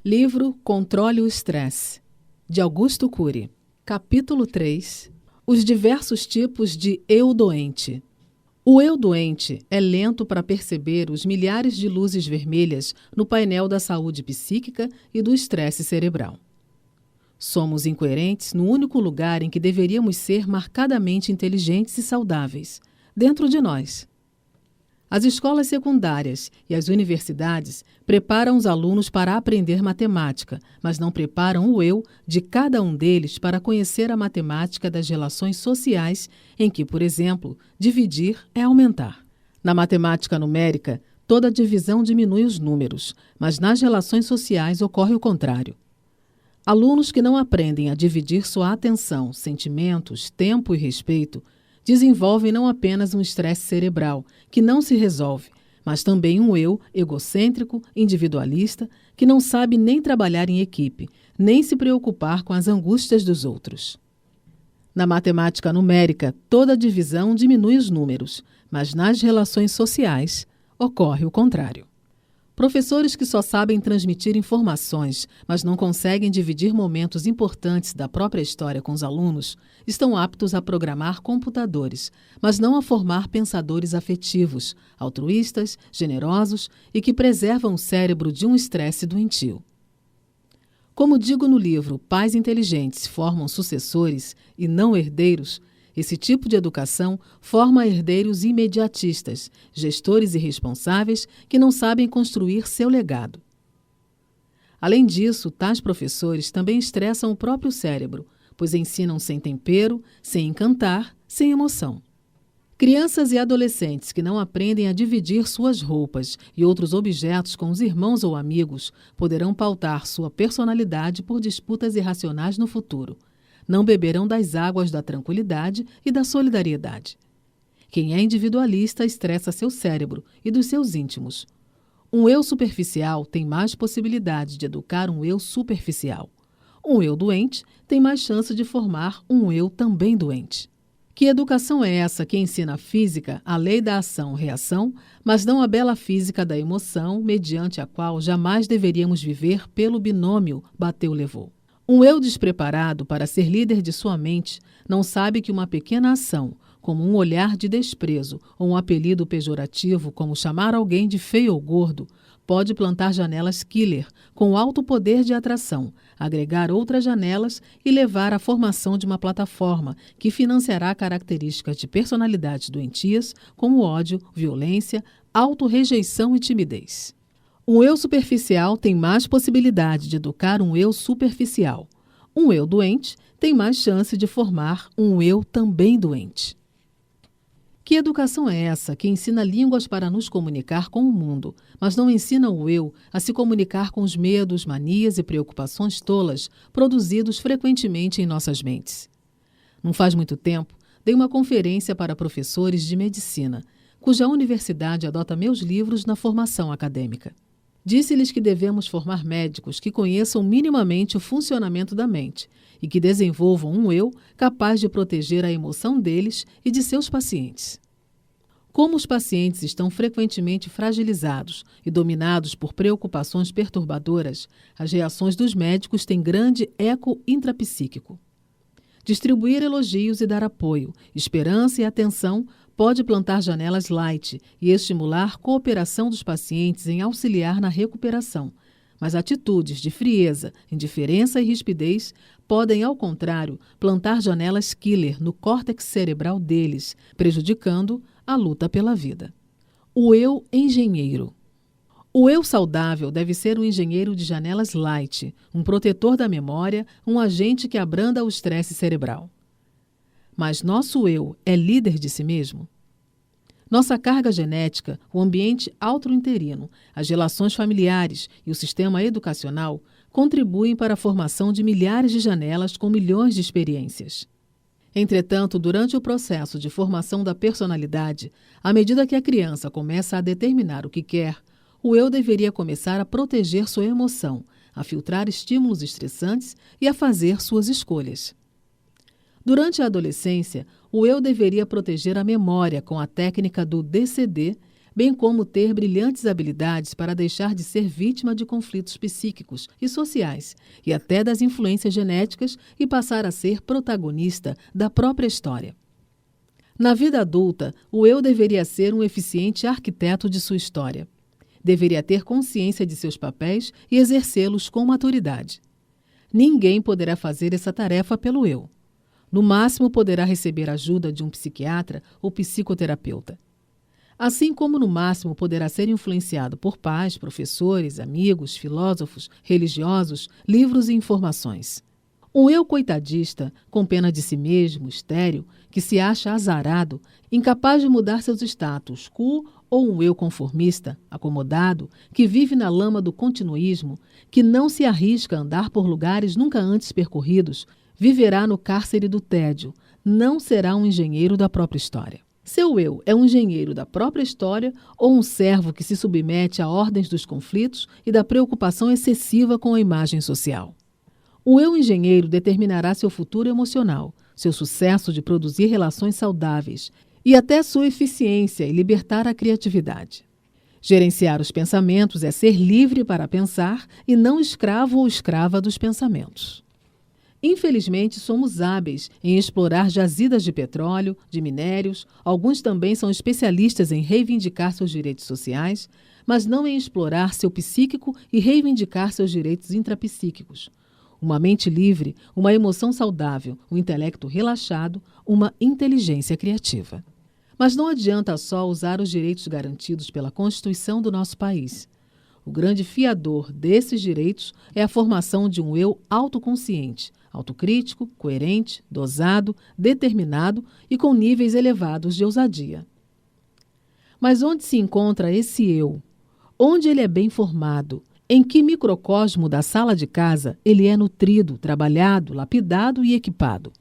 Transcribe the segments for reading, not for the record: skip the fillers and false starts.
Livro Controle o Estresse, de Augusto Cury. Capítulo 3. Os diversos tipos de eu doente. O eu doente é lento para perceber os milhares de luzes vermelhas no painel da saúde psíquica e do estresse cerebral. Somos incoerentes no único lugar em que deveríamos ser marcadamente inteligentes e saudáveis, dentro de nós. As escolas secundárias e as universidades preparam os alunos para aprender matemática, mas não preparam o eu de cada um deles para conhecer a matemática das relações sociais, em que, por exemplo, dividir é aumentar. Na matemática numérica, toda divisão diminui os números, mas nas relações sociais ocorre o contrário. Alunos que não aprendem a dividir sua atenção, sentimentos, tempo e respeito desenvolvem não apenas um estresse cerebral, que não se resolve, mas também um eu egocêntrico, individualista, que não sabe nem trabalhar em equipe, nem se preocupar com as angústias dos outros. Na matemática numérica, toda divisão diminui os números, mas nas relações sociais ocorre o contrário. Professores que só sabem transmitir informações, mas não conseguem dividir momentos importantes da própria história com os alunos, estão aptos a programar computadores, mas não a formar pensadores afetivos, altruístas, generosos e que preservam o cérebro de um estresse doentio. Como digo no livro Pais Inteligentes Formam Sucessores e Não Herdeiros, esse tipo de educação forma herdeiros imediatistas, gestores irresponsáveis que não sabem construir seu legado. Além disso, tais professores também estressam o próprio cérebro, pois ensinam sem tempero, sem encantar, sem emoção. Crianças e adolescentes que não aprendem a dividir suas roupas e outros objetos com os irmãos ou amigos poderão pautar sua personalidade por disputas irracionais no futuro. Não beberão das águas da tranquilidade e da solidariedade. Quem é individualista estressa seu cérebro e dos seus íntimos. Um eu superficial tem mais possibilidade de educar um eu superficial. Um eu doente tem mais chance de formar um eu também doente. Que educação é essa que ensina a física, a lei da ação-reação, mas não a bela física da emoção, mediante a qual jamais deveríamos viver pelo binômio bateu-levou? Um eu despreparado para ser líder de sua mente não sabe que uma pequena ação, como um olhar de desprezo ou um apelido pejorativo como chamar alguém de feio ou gordo, pode plantar janelas killer com alto poder de atração, agregar outras janelas e levar à formação de uma plataforma que financiará características de personalidades doentias como ódio, violência, autorrejeição e timidez. Um eu superficial tem mais possibilidade de educar um eu superficial. Um eu doente tem mais chance de formar um eu também doente. Que educação é essa que ensina línguas para nos comunicar com o mundo, mas não ensina o eu a se comunicar com os medos, manias e preocupações tolas produzidos frequentemente em nossas mentes? Não faz muito tempo, dei uma conferência para professores de medicina, cuja universidade adota meus livros na formação acadêmica. Disse-lhes que devemos formar médicos que conheçam minimamente o funcionamento da mente e que desenvolvam um eu capaz de proteger a emoção deles e de seus pacientes. Como os pacientes estão frequentemente fragilizados e dominados por preocupações perturbadoras, as reações dos médicos têm grande eco intrapsíquico. Distribuir elogios e dar apoio, esperança e atenção pode plantar janelas light e estimular cooperação dos pacientes em auxiliar na recuperação, mas atitudes de frieza, indiferença e rispidez podem, ao contrário, plantar janelas killer no córtex cerebral deles, prejudicando a luta pela vida. O eu engenheiro. O eu saudável deve ser um engenheiro de janelas light, um protetor da memória, um agente que abranda o estresse cerebral. Mas nosso eu é líder de si mesmo? Nossa carga genética, o ambiente auto-interino, as relações familiares e o sistema educacional contribuem para a formação de milhares de janelas com milhões de experiências. Entretanto, durante o processo de formação da personalidade, à medida que a criança começa a determinar o que quer, o eu deveria começar a proteger sua emoção, a filtrar estímulos estressantes e a fazer suas escolhas. Durante a adolescência, o eu deveria proteger a memória com a técnica do DCD, bem como ter brilhantes habilidades para deixar de ser vítima de conflitos psíquicos e sociais, e até das influências genéticas, e passar a ser protagonista da própria história. Na vida adulta, o eu deveria ser um eficiente arquiteto de sua história. Deveria ter consciência de seus papéis e exercê-los com maturidade. Ninguém poderá fazer essa tarefa pelo eu. No máximo, poderá receber ajuda de um psiquiatra ou psicoterapeuta. Assim como no máximo poderá ser influenciado por pais, professores, amigos, filósofos, religiosos, livros e informações. Um eu coitadista, com pena de si mesmo, estéril, que se acha azarado, incapaz de mudar seus status quo, ou um eu conformista, acomodado, que vive na lama do continuísmo, que não se arrisca a andar por lugares nunca antes percorridos, viverá no cárcere do tédio, não será um engenheiro da própria história. Seu eu é um engenheiro da própria história ou um servo que se submete a ordens dos conflitos e da preocupação excessiva com a imagem social? O eu engenheiro determinará seu futuro emocional, seu sucesso de produzir relações saudáveis e até sua eficiência e libertar a criatividade. Gerenciar os pensamentos é ser livre para pensar e não escravo ou escrava dos pensamentos. Infelizmente, somos hábeis em explorar jazidas de petróleo, de minérios, alguns também são especialistas em reivindicar seus direitos sociais, mas não em explorar seu psíquico e reivindicar seus direitos intrapsíquicos. Uma mente livre, uma emoção saudável, um intelecto relaxado, uma inteligência criativa. Mas não adianta só usar os direitos garantidos pela Constituição do nosso país. O grande fiador desses direitos é a formação de um eu autoconsciente, autocrítico, coerente, dosado, determinado e com níveis elevados de ousadia. Mas onde se encontra esse eu? Onde ele é bem formado? Em que microcosmo da sala de casa ele é nutrido, trabalhado, lapidado e equipado?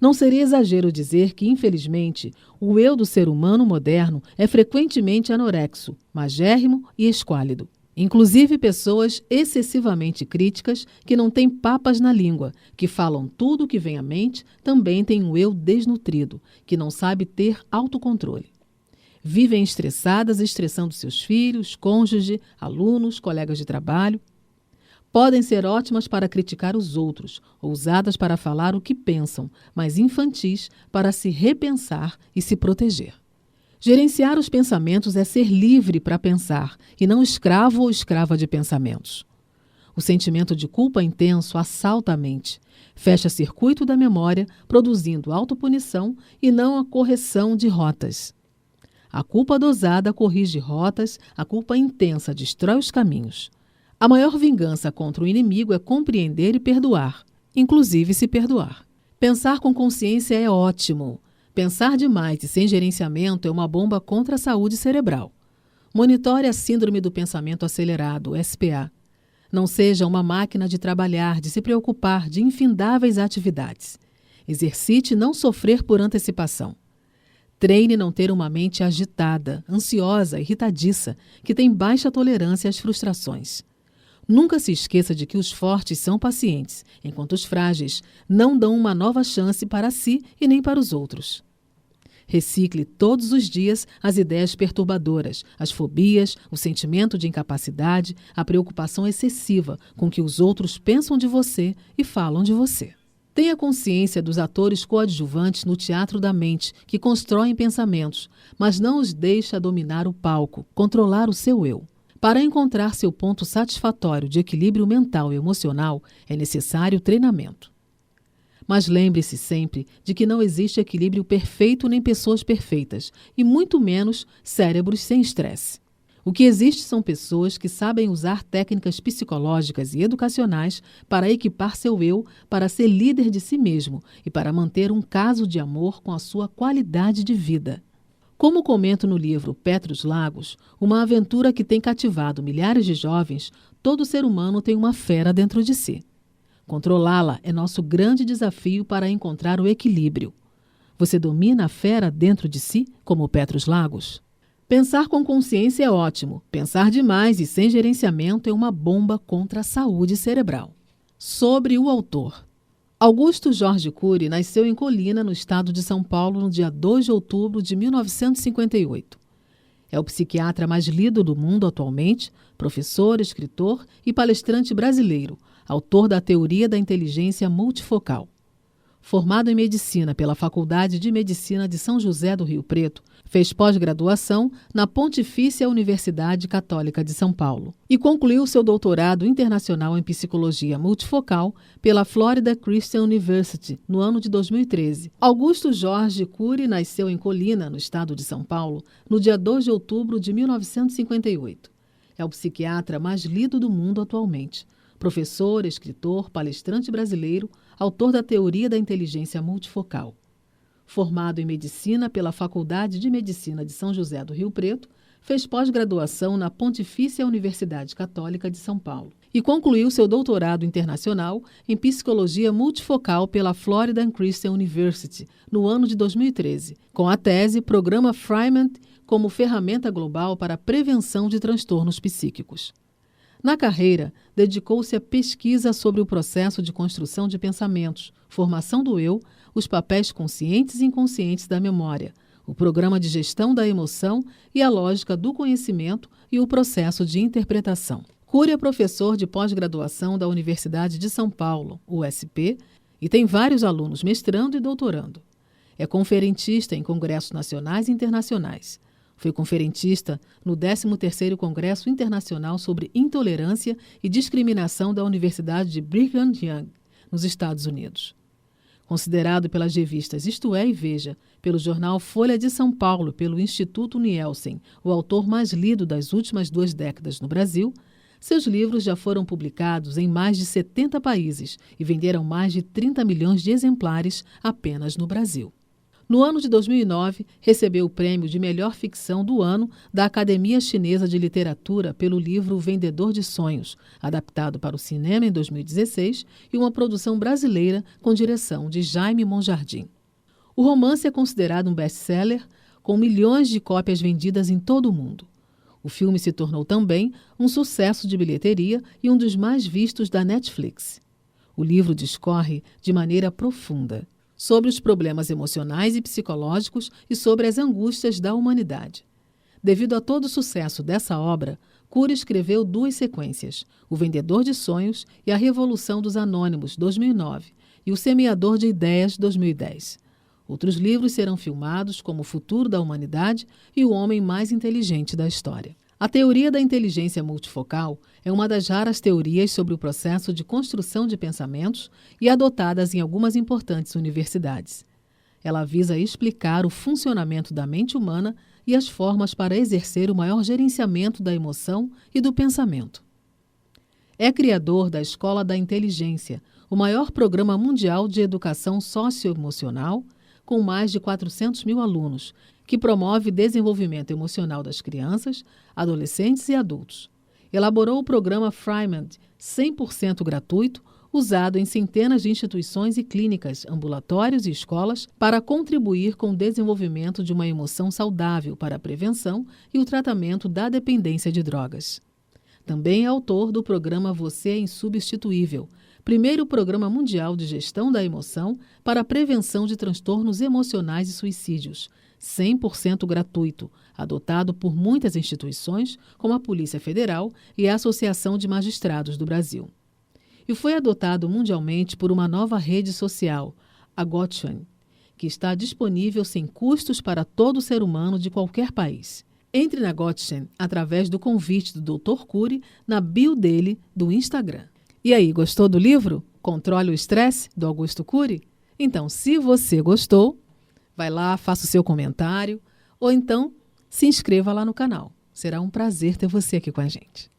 Não seria exagero dizer que, infelizmente, o eu do ser humano moderno é frequentemente anorexo, magérrimo e esquálido. Inclusive pessoas excessivamente críticas que não têm papas na língua, que falam tudo o que vem à mente, também têm um eu desnutrido, que não sabe ter autocontrole. Vivem estressadas, estressando seus filhos, cônjuge, alunos, colegas de trabalho. Podem ser ótimas para criticar os outros, ousadas para falar o que pensam, mas infantis para se repensar e se proteger. Gerenciar os pensamentos é ser livre para pensar e não escravo ou escrava de pensamentos. O sentimento de culpa intenso assalta a mente, fecha circuito da memória, produzindo autopunição e não a correção de rotas. A culpa dosada corrige rotas, a culpa intensa destrói os caminhos. A maior vingança contra o inimigo é compreender e perdoar, inclusive se perdoar. Pensar com consciência é ótimo. Pensar demais e sem gerenciamento é uma bomba contra a saúde cerebral. Monitore a síndrome do pensamento acelerado, SPA. Não seja uma máquina de trabalhar, de se preocupar, de infindáveis atividades. Exercite não sofrer por antecipação. Treine não ter uma mente agitada, ansiosa, irritadiça, que tem baixa tolerância às frustrações. Nunca se esqueça de que os fortes são pacientes, enquanto os frágeis não dão uma nova chance para si e nem para os outros. Recicle todos os dias as ideias perturbadoras, as fobias, o sentimento de incapacidade, a preocupação excessiva com que os outros pensam de você e falam de você. Tenha consciência dos atores coadjuvantes no teatro da mente, que constroem pensamentos, mas não os deixa dominar o palco, controlar o seu eu. Para encontrar seu ponto satisfatório de equilíbrio mental e emocional, é necessário treinamento. Mas lembre-se sempre de que não existe equilíbrio perfeito nem pessoas perfeitas, e muito menos cérebros sem estresse. O que existe são pessoas que sabem usar técnicas psicológicas e educacionais para equipar seu eu, para ser líder de si mesmo e para manter um caso de amor com a sua qualidade de vida. Como comento no livro Petros Lagos, uma aventura que tem cativado milhares de jovens, todo ser humano tem uma fera dentro de si. Controlá-la é nosso grande desafio para encontrar o equilíbrio. Você domina a fera dentro de si, como Petros Lagos? Pensar com consciência é ótimo. Pensar demais e sem gerenciamento é uma bomba contra a saúde cerebral. Sobre o autor. Augusto Jorge Cury nasceu em Colina, no estado de São Paulo, no dia 2 de outubro de 1958. É o psiquiatra mais lido do mundo atualmente, professor, escritor e palestrante brasileiro, autor da Teoria da Inteligência Multifocal. Formado em Medicina pela Faculdade de Medicina de São José do Rio Preto, fez pós-graduação na Pontifícia Universidade Católica de São Paulo e concluiu seu doutorado internacional em Psicologia Multifocal pela Florida Christian University no ano de 2013. Augusto Jorge Cury nasceu em Colina, no estado de São Paulo, no dia 2 de outubro de 1958. É o psiquiatra mais lido do mundo atualmente. Professor, escritor, palestrante brasileiro, autor da Teoria da Inteligência Multifocal. Formado em Medicina pela Faculdade de Medicina de São José do Rio Preto, fez pós-graduação na Pontifícia Universidade Católica de São Paulo e concluiu seu doutorado internacional em Psicologia Multifocal pela Florida Christian University no ano de 2013, com a tese Programa Freimand como ferramenta global para a prevenção de transtornos psíquicos. Na carreira, dedicou-se à pesquisa sobre o processo de construção de pensamentos, formação do eu, os papéis conscientes e inconscientes da memória, o programa de gestão da emoção e a lógica do conhecimento e o processo de interpretação. Cury é professor de pós-graduação da Universidade de São Paulo, USP, e tem vários alunos mestrando e doutorando. É conferentista em congressos nacionais e internacionais. Foi conferentista no 13º Congresso Internacional sobre Intolerância e Discriminação da Universidade de Brigham Young, nos Estados Unidos. Considerado pelas revistas Isto É e Veja, pelo jornal Folha de São Paulo, pelo Instituto Nielsen, o autor mais lido das últimas 2 décadas no Brasil, seus livros já foram publicados em mais de 70 países e venderam mais de 30 milhões de exemplares apenas no Brasil. No ano de 2009, recebeu o prêmio de melhor ficção do ano da Academia Chinesa de Literatura pelo livro Vendedor de Sonhos, adaptado para o cinema em 2016 e uma produção brasileira com direção de Jaime Monjardim. O romance é considerado um best-seller, com milhões de cópias vendidas em todo o mundo. O filme se tornou também um sucesso de bilheteria e um dos mais vistos da Netflix. O livro discorre de maneira profunda sobre os problemas emocionais e psicológicos e sobre as angústias da humanidade. Devido a todo o sucesso dessa obra, Cury escreveu 2 sequências, O Vendedor de Sonhos e A Revolução dos Anônimos, 2009, e O Semeador de Ideias, 2010. Outros livros serão filmados como O Futuro da Humanidade e O Homem Mais Inteligente da História. A teoria da inteligência multifocal é uma das raras teorias sobre o processo de construção de pensamentos e adotadas em algumas importantes universidades. Ela visa explicar o funcionamento da mente humana e as formas para exercer o maior gerenciamento da emoção e do pensamento. É criador da Escola da Inteligência, o maior programa mundial de educação socioemocional, com mais de 400 mil alunos, que promove desenvolvimento emocional das crianças, adolescentes e adultos. Elaborou o programa Freimand, 100% gratuito, usado em centenas de instituições e clínicas, ambulatórios e escolas, para contribuir com o desenvolvimento de uma emoção saudável para a prevenção e o tratamento da dependência de drogas. Também é autor do programa Você é Insubstituível, primeiro programa mundial de gestão da emoção para a prevenção de transtornos emocionais e suicídios, 100% gratuito, adotado por muitas instituições, como a Polícia Federal e a Associação de Magistrados do Brasil. E foi adotado mundialmente por uma nova rede social, a Gottschalk, que está disponível sem custos para todo ser humano de qualquer país. Entre na Gottschalk através do convite do Dr. Cury na bio dele do Instagram. E aí, gostou do livro Controle o Estresse, do Augusto Cury? Então, se você gostou, vai lá, faça o seu comentário ou então se inscreva lá no canal. Será um prazer ter você aqui com a gente.